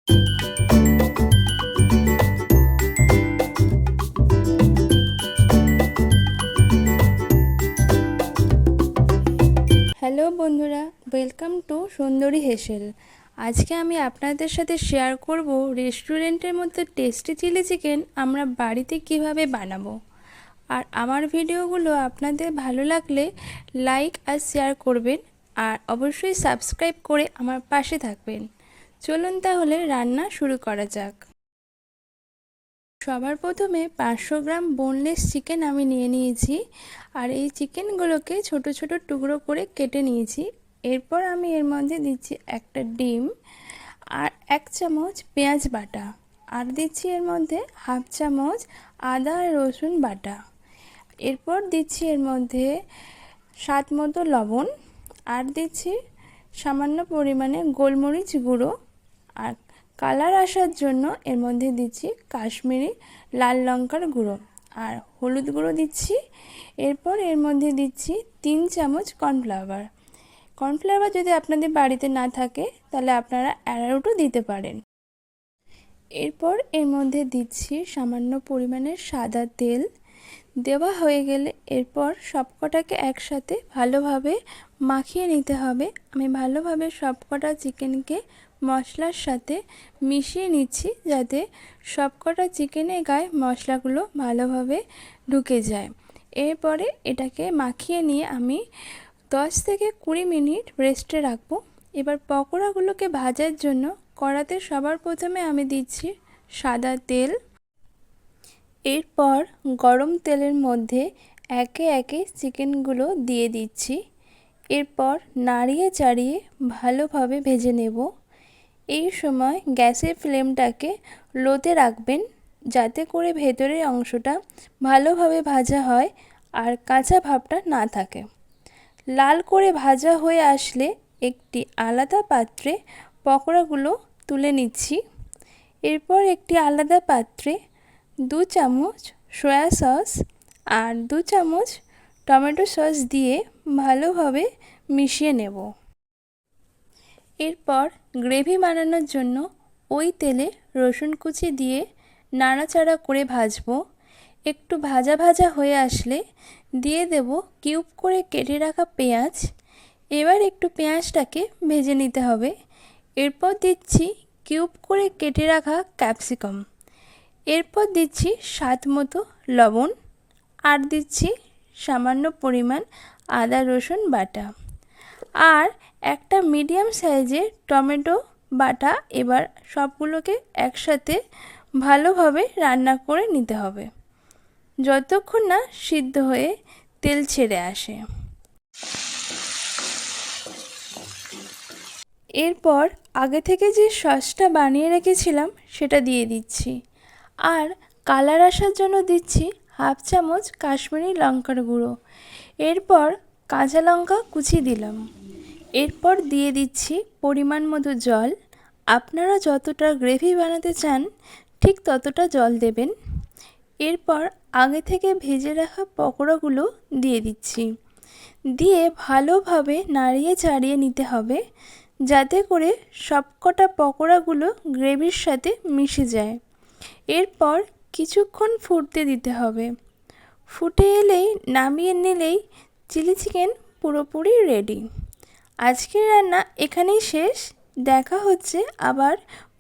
Hello বন্ধুরা, welcome to সুন্দরী হেসেল। আজকে আমি আপনাদের সাথে শেয়ার করব রেস্টুরেন্টের মধ্যে টেস্টি চিলি চিকেন আমরা বাড়িতে কিভাবে বানাবো। আর আমার ভিডিওগুলো আপনাদের ভালো লাগলে লাইক আর শেয়ার করবেন, আর অবশ্যই সাবস্ক্রাইব করে আমার পাশে থাকবেন। চলুন তাহলে রান্না শুরু করা যাক। সবার প্রথমে 500 গ্রাম বোনলেস চিকেন আমি নিয়ে নিয়েছি, আর এই চিকেনগুলোকে ছোট ছোট টুকরো করে কেটে নিয়েছি। এরপর আমি এর মধ্যে দিচ্ছি একটা ডিম আর 1 চামচ পেঁয়াজ বাটা, আর দিচ্ছি এর মধ্যে 1/2 চামচ আদা আর রসুন বাটা। এরপর দিচ্ছি এর মধ্যে স্বাদ মতো লবণ, আর দিচ্ছি সামান্য পরিমাণে গোলমরিচ গুঁড়ো, আর কালার আসার জন্য এর মধ্যে দিচ্ছি কাশ্মীরি লাল লঙ্কার গুঁড়ো আর হলুদ গুঁড়ো দিচ্ছি। এরপর এর মধ্যে দিচ্ছি 3 চামচ কর্নফ্লাওয়ার। কর্নফ্লাওয়ার যদি আপনাদের বাড়িতে না থাকে তাহলে আপনারা অ্যারারুটও দিতে পারেন। এরপর এর মধ্যে দিচ্ছি সামান্য পরিমাণে সাদা তেল। দেওয়া হয়ে গেলে এরপর সবকটাকে একসাথে ভালোভাবে মাখিয়ে নিতে হবে। আমি ভালোভাবে সবকটা চিকেনকে মশলার সাথে মিশিয়ে নিচ্ছি, যাতে সবকটা চিকেনের গায়ে মশলাগুলো ভালোভাবে ঢুকে যায়। এরপরে এটাকে মাখিয়ে নিয়ে আমি 10 থেকে 20 মিনিট রেস্টে রাখবো। এবার পকোড়াগুলোকে ভাজার জন্য কড়াতে সবার প্রথমে আমি দিচ্ছি সাদা তেল। এরপর গরম তেলের মধ্যে একে একে চিকেনগুলো দিয়ে দিচ্ছি। এরপর নাড়িয়ে চাড়িয়ে ভালোভাবে ভেজে নেব। এই সময় গ্যাসের ফ্লেমটাকে লোতে রাখবেন, যাতে করে ভেতরের অংশটা ভালোভাবে ভাজা হয় আর কাঁচা ভাবটা না থাকে। লাল করে ভাজা হয়ে আসলে একটি আলাদা পাত্রে পকোড়াগুলো তুলে নিচ্ছি। এরপর একটি আলাদা পাত্রে 2 চামচ সয়া সস আর 2 চামচ টমেটো সস দিয়ে ভালোভাবে মিশিয়ে নেব। এরপর গ্রেভি বানানোর জন্য ওই তেলে রসুন কুচি দিয়ে নাড়াচাড়া করে ভাজবো। একটু ভাজা ভাজা হয়ে আসলে দিয়ে দেব কিউব করে কেটে রাখা পেঁয়াজ। এবার একটু পেঁয়াজটাকে ভেজে নিতে হবে। এরপর দিচ্ছি কিউব করে কেটে রাখা ক্যাপসিকাম। এরপর দিচ্ছি স্বাদ মতো লবণ, আর দিচ্ছি সামান্য পরিমাণ আদা রসুন বাটা আর একটা মিডিয়াম সাইজের টমেটো বাটা। এবার সবগুলোকে একসাথে ভালোভাবে রান্না করে নিতে হবে, যতক্ষণ না সিদ্ধ হয়ে তেল ছেড়ে আসে। এরপর আগে থেকে যে সসটা বানিয়ে রেখেছিলাম সেটা দিয়ে দিচ্ছি, আর কালার আসার জন্য দিচ্ছি 1/2 চামচ কাশ্মীরি লঙ্কার গুঁড়ো। এরপর কাঁচা লঙ্কা কুচি দিলাম। এরপর দিয়ে দিচ্ছি পরিমাণ মতো জল। আপনারা যতটা গ্রেভি বানাতে চান ঠিক ততটা জল দেবেন। এরপর আগে থেকে ভেজে রাখা পকোড়াগুলো দিয়ে দিচ্ছি, দিয়ে ভালোভাবে নাড়িয়ে চাড়িয়ে নিতে হবে, যাতে করে সবকটা পকোড়াগুলো গ্রেভির সাথে মিশে যায়। এরপর কিছুক্ষণ ফুটতে দিতে হবে। ফুটে এলেই নামিয়ে নিলেই চিলি চিকেন পুরোপুরি রেডি। আজকের রান্না এখানেই শেষ। দেখা হচ্ছে আবার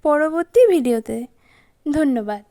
পরবর্তী ভিডিওতে। ধন্যবাদ।